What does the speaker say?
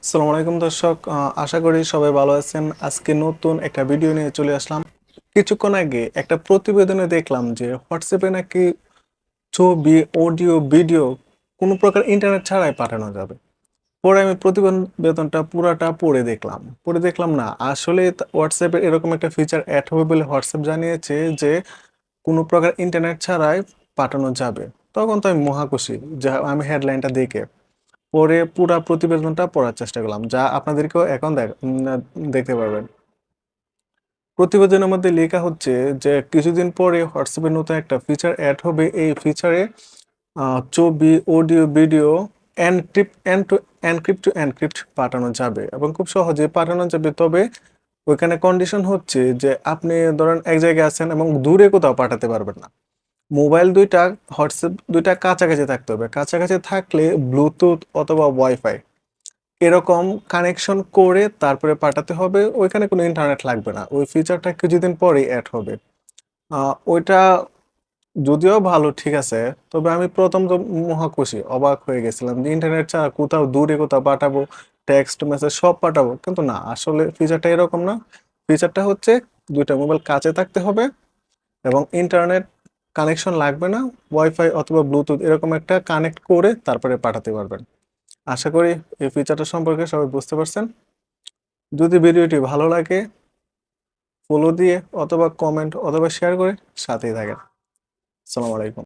আসসালামু আলাইকুম দর্শক, আশা করি সবাই ভালো আছেন। আজকে নতুন একটা ভিডিও নিয়ে চলে আসলাম। কিছুক্ষণ আগে একটা প্রতিবেদনে দেখলাম যে হোয়াটসঅ্যাপে নাকি ছবি, অডিও, ভিডিও কোনো প্রকার ইন্টারনেট ছাড়াই পাঠানো যাবে। পরে আমি প্রতিবেদনটা পুরাটা পড়ে দেখলাম না আসলে হোয়াটসঅ্যাপে এরকম একটা ফিচার অ্যাড হবে বলে হোয়াটসঅ্যাপ জানিয়েছে যে কোনো প্রকার ইন্টারনেট ছাড়াই পাঠানো যাবে। তখন তো আমি মহা খুশি যে আমি হেডলাইনটা দেখে পরে পুরা প্রতিবেদনটা পড়ার চেষ্টা করলাম, যা আপনাদেরকেও এখন দেখতে পারবেন। প্রতিবেদনের মধ্যে লেখা হচ্ছে যে কিছুদিন পরে হোয়াটসঅ্যাপে নতুন একটা ফিচার অ্যাড হবে। এই ফিচারে ছবি, audio, video encrypt to encrypt পাঠানো যাবে এবং খুব সহজে পাঠানো যাবে। তবে ওইখানে কন্ডিশন হচ্ছে যে আপনি ধরেন এক জায়গায় আছেন এবং দূরে কোথাও পাঠাতে পারবেন না। মোবাইল দুইটা, হোয়াটসঅ্যাপ দুইটা কাছাকাছি থাকতে হবে। কাছাকাছি থাকলে ব্লুটুথ অথবা ওয়াইফাই এরকম কানেকশন করে তারপরে পাঠাতে হবে। ওইখানে কোনো ইন্টারনেট লাগবে না। ওই ফিচারটা কিছুদিন পরেই অ্যাড হবে। ওইটা যদিও ভালো, ঠিক আছে। তবে আমি প্রথম তো মহা খুশি, অবাক হয়ে গেছিলাম যে ইন্টারনেট ছাড়া কোথাও দূরে কোথাও পাঠাবো, টেক্সট মেসেজ সব পাঠাবো। কিন্তু না, আসলে ফিচারটা এরকম না। ফিচারটা হচ্ছে দুইটা মোবাইল কাছে থাকতে হবে এবং ইন্টারনেট কানেকশন লাগবে না। ওয়াইফাই অথবা ব্লুটুথ এরকম একটা কানেক্ট করে তারপরে পাঠাতে পারবেন। আশা করি এই ফিচারটা সম্পর্কে সবাই বুঝতে পারছেন। যদি ভিডিওটি ভালো লাগে ফলো দিয়ে অথবা কমেন্ট অথবা শেয়ার করে সাথেই থাকেন। আসসালামু আলাইকুম।